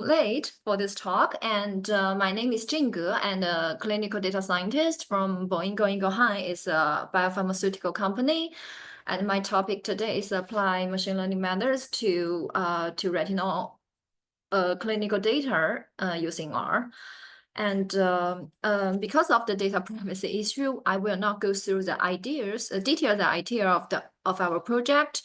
late for this talk, and my name is Jin Ge, and a clinical data scientist from Boingo High is a biopharmaceutical company. And my topic today is apply machine learning methods to retinal clinical data using R. And because of the data privacy issue, I will not go through the detailed idea of our project.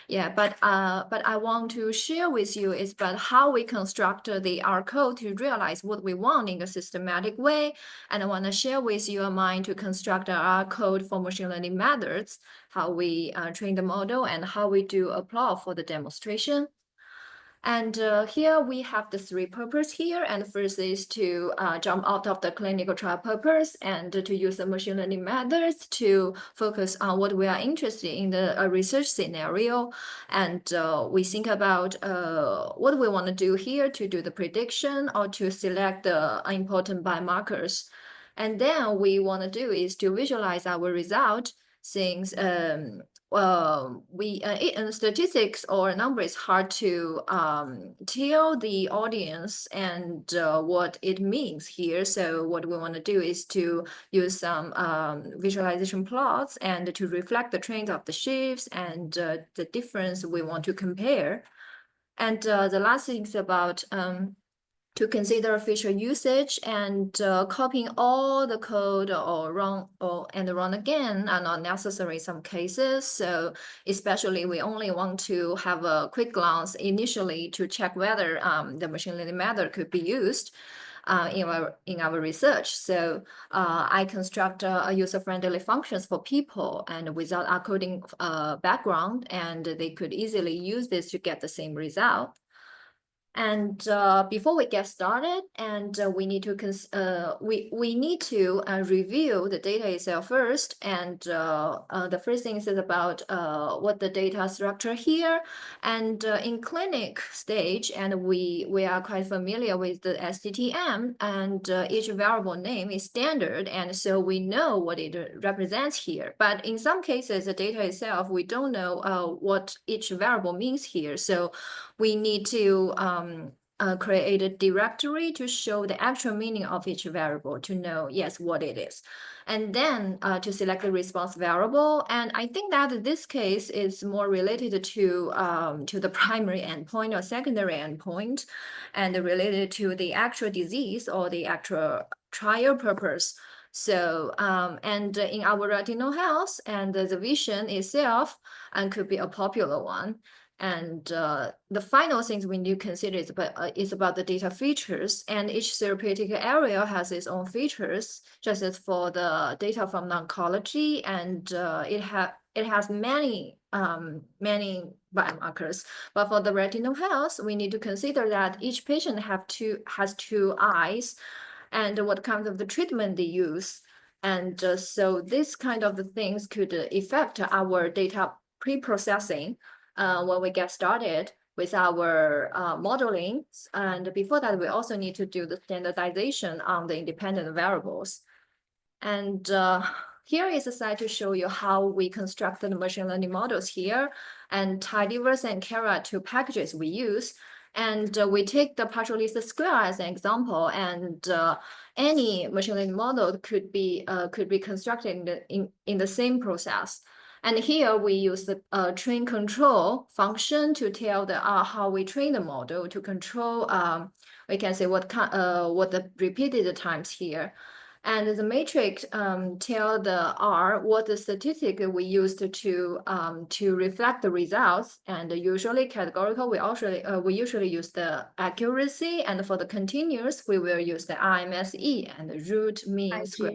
Yeah, but I want to share with you is about how we construct the R code to realize what we want in a systematic way. And I want to share with you mine to construct our code for machine learning methods, how we train the model, and how we do apply for the demonstration. And here we have the three purposes here. And first is to jump out of the clinical trial purpose and to use the machine learning methods to focus on what we are interested in the research scenario. And we think about what we want to do here to do the prediction or to select the important biomarkers. And then we want to do is to visualize our result since in statistics or number is hard to tell the audience and what it means here. So what we want to do is to use some visualization plots and to reflect the trend of the shifts and the difference we want to compare. And the last thing is about to consider feature usage, and copying all the code or run again are not necessary in some cases. So especially we only want to have a quick glance initially to check whether the machine learning method could be used in our research. So I construct user-friendly functions for people and without our coding background, and they could easily use this to get the same result. And before we get started, and we need to review the data itself first. And the first thing is about what the data structure here. And in clinic stage, and we are quite familiar with the SDTM, and each variable name is standard, and so we know what it represents here. But in some cases, the data itself, we don't know what each variable means here. So we need to create a directory to show the actual meaning of each variable to know, yes, what it is. And then to select the response variable. And I think that this case is more related to the primary endpoint or secondary endpoint, and related to the actual disease or the actual trial purpose. So, and in our retinal health, and the vision itself and could be a popular one. And the final things we need to consider is about the data features, and each therapeutic area has its own features, just as for the data from oncology, and it has many biomarkers. But for the retinal health, we need to consider that each patient has two eyes, and what kind of the treatment they use. And so this kind of the things could affect our data pre-processing when we get started with our modeling. And before that, we also need to do the standardization on the independent variables. And here is a slide to show you how we constructed the machine learning models here, and tidyverse and Keras, two packages we use. And we take the partial least square as an example, and any machine learning model could be constructed in the same process. And here we use the train control function to tell the how we train the model to control. We can say what the repeated times here. And the matrix tell the R what the statistic we used to reflect the results. And usually categorical, we usually use the accuracy, and for the continuous, we will use the RMSE and the root mean square.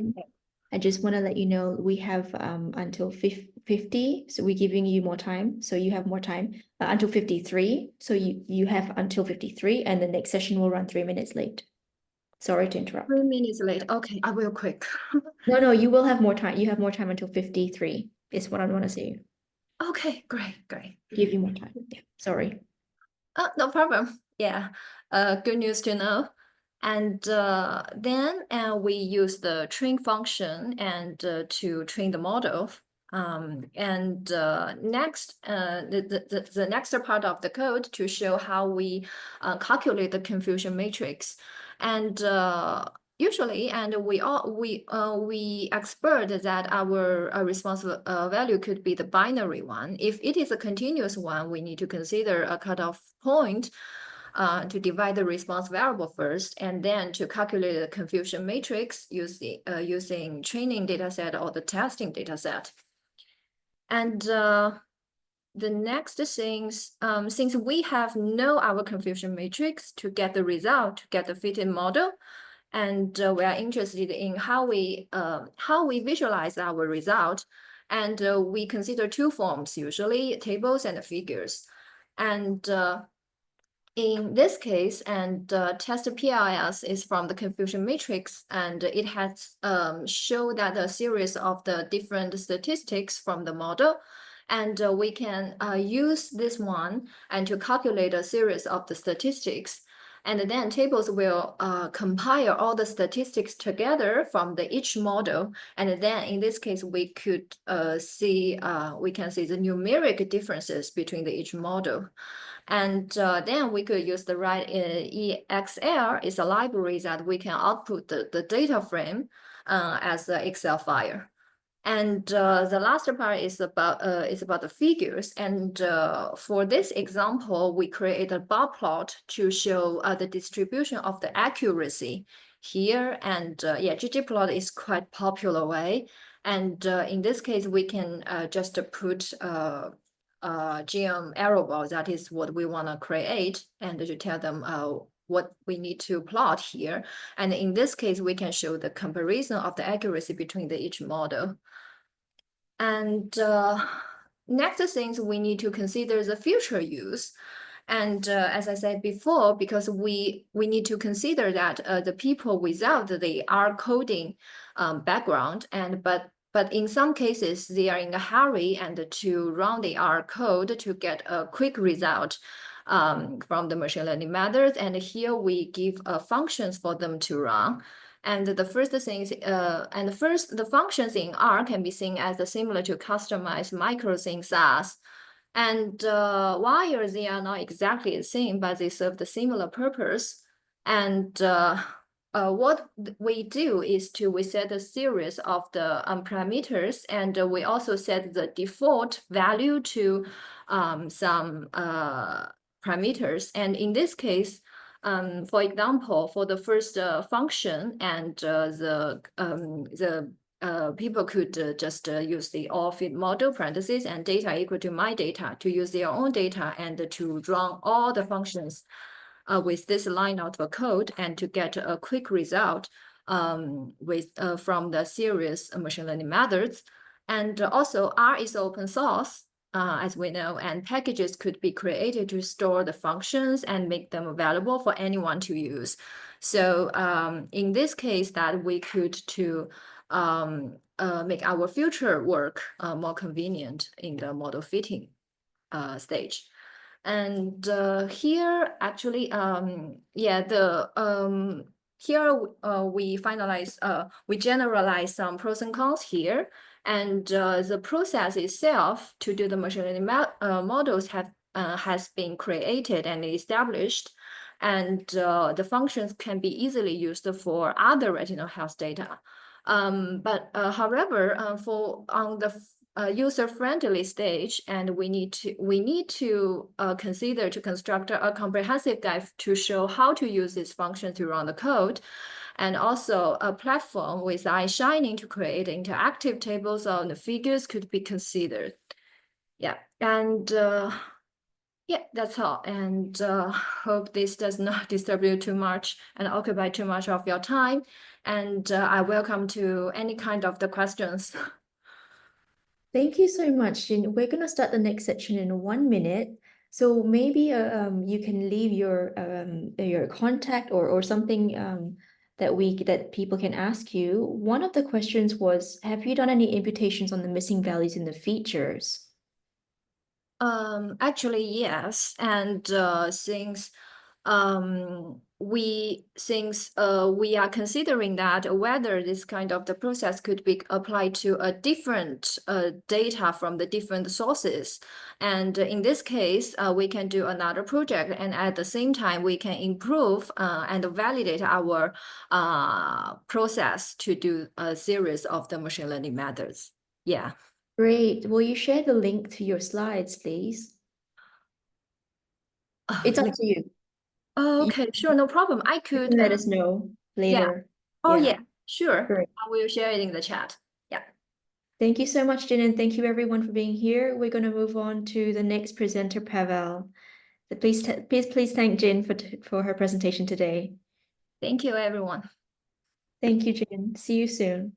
I just want to let you know we have until 50, so we're giving you more time, so you have more time until 53. So you have until 53, and the next session will run 3 minutes late. Sorry to interrupt. 3 minutes late. Okay, I will quick. No, you will have more time. You have more time until 53 is what I want to say. Okay, great. Give you more time. Yeah, sorry. No problem. Yeah, good news to know. And then we use the train function and to train the model. Next, the next part of the code to show how we calculate the confusion matrix, and usually, and we expect that our response value could be the binary one. If it is a continuous one, we need to consider a cutoff point to divide the response variable first, and then to calculate the confusion matrix using training dataset or the testing dataset. And the next things, since we have know our confusion matrix to get the result, to get the fitted model, and we are interested in how we visualize our result, and we consider two forms, usually tables and figures. And in this case, and test PLS is from the confusion matrix, and it has showed that a series of the different statistics from the model, and we can use this one and to calculate a series of the statistics. And then tables will compile all the statistics together from each model. And then in this case, we could see the numeric differences between each model. And then we could use the right EXL is a library that we can output the data frame as an Excel file. And the last part is about the figures. And for this example, we create a bar plot to show the distribution of the accuracy here. And ggplot is quite popular way. And in this case, we can just put GM arrow bar, that is what we want to create, and to tell them what we need to plot here. And in this case, we can show the comparison of the accuracy between each model. And next things we need to consider the future use. And as I said before, because we need to consider that the people without the R coding background, and but in some cases they are in a hurry and to run the R code to get a quick result from the machine learning methods. And here we give functions for them to run. And the first things, the functions in R can be seen as similar to customized macros in SAS. And while they are not exactly the same, but they serve the similar purpose. And what we do is we set a series of the parameters, and we also set the default value to some parameters. And in this case, for example, for the first function, and people could just use the all fit model parentheses and data equal to my data to use their own data and to run all the functions with this line of code and to get a quick result from the series machine learning methods. And also R is open source, as we know, and packages could be created to store the functions and make them available for anyone to use. So in this case, that we could to make our future work more convenient in the model fitting stage. And here actually, here we finalize, we generalize some pros and cons here. And the process itself to do the machine learning models has been created and established. And the functions can be easily used for other retinal health data. However, on the user-friendly stage, and we need to consider to construct a comprehensive guide to show how to use this function to run the code, and also a platform with eye shining to create interactive tables on the figures could be considered. Yeah, and yeah, that's all. And hope this does not disturb you too much and occupy too much of your time. And I welcome to any kind of the questions. Thank you so much, Jin. We're going to start the next section in 1 minute. So maybe you can leave your contact or something that people can ask you. One of the questions was, have you done any imputations on the missing values in the features? Actually, yes. And since since we are considering that whether this kind of the process could be applied to a different data from the different sources. And in this case, we can do another project, and at the same time, we can improve and validate our process to do a series of the machine learning methods. Yeah. Great. Will you share the link to your slides, please? It's up to you. Oh, You okay, sure, no problem. I you could, can let us know later. oh Yeah. yeah, sure. Great. I will share it in the chat. Yeah. Thank you so much, Jin, and thank you everyone for being here. We're going to move on to the next presenter, Pavel. Please thank Jin for her presentation today. Thank you, everyone. Thank you, Jin. See you soon.